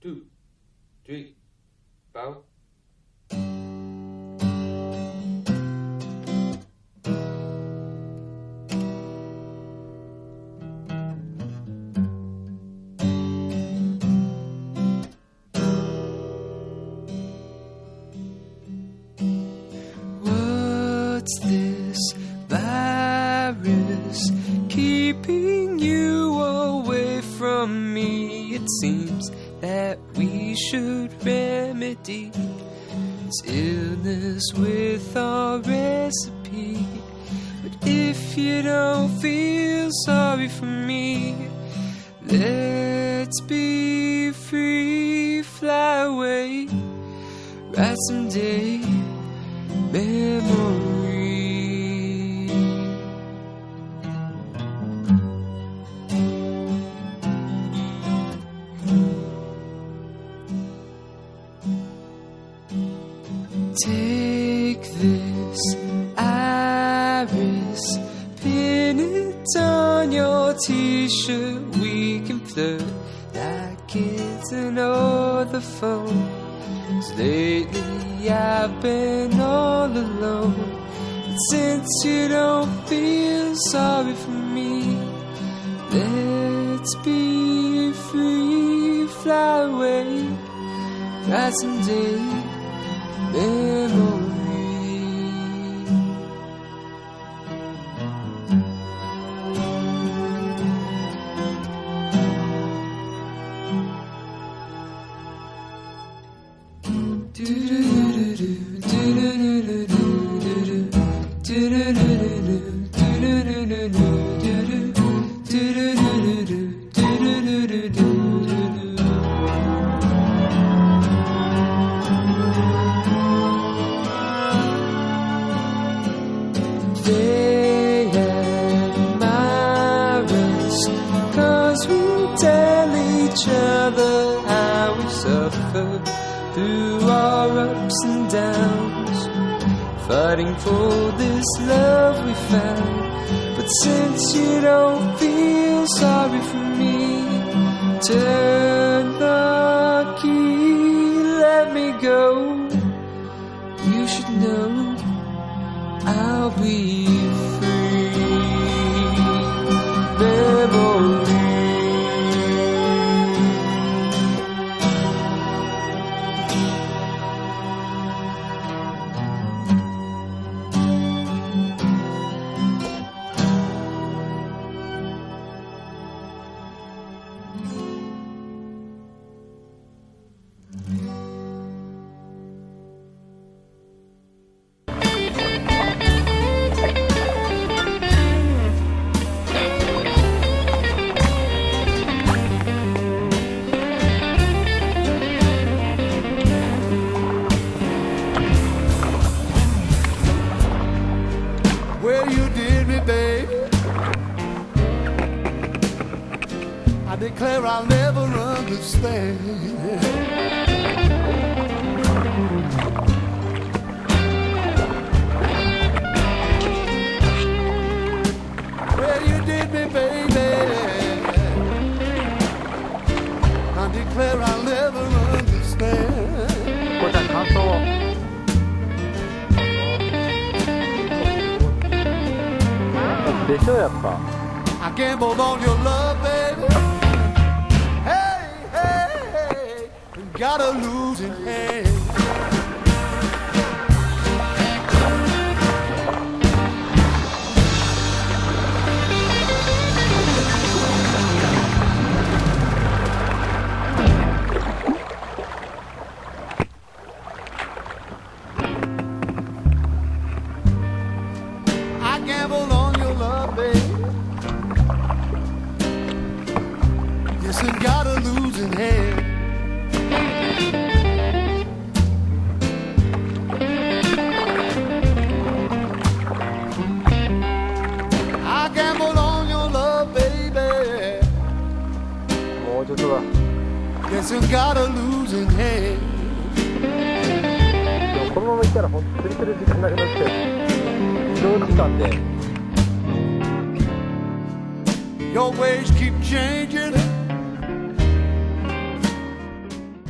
2, 3, bow. What's this virus keeping you away from me? It seems that we should remedy this illness with our recipe. But if you don't feel sorry for me, let's be free, fly away, write someday memory. Take this iris, pin it on your t-shirt. We can flirt like kids and hold the phone. 'Cause lately I've been all alone. But since you don't feel sorry for me, let's be free, fly away, write someday memory. They admire us 'cause we tell each other how we suffer through our ups and downs, fighting for this love we found. But since you don't feel sorry for me, turn the key, let me go. You should know I'll be free. Memory. Well, you did me, baby. I declare I'll never understand. Well, you did me, baby. I declare I'll never understand. こうちゃん感想を。でしょやっぱ。I gambled on your love, baby. Hey, hey, hey, got a losing hand. I gambled on your love, baby. Yes, and got a losing hand. I gambled on your love, baby. もうちょっとだ。 Yes, and got a losing hand. でもこのまま行ったらほんと釣りする時間なくなって移動時間で Your ways keep changing.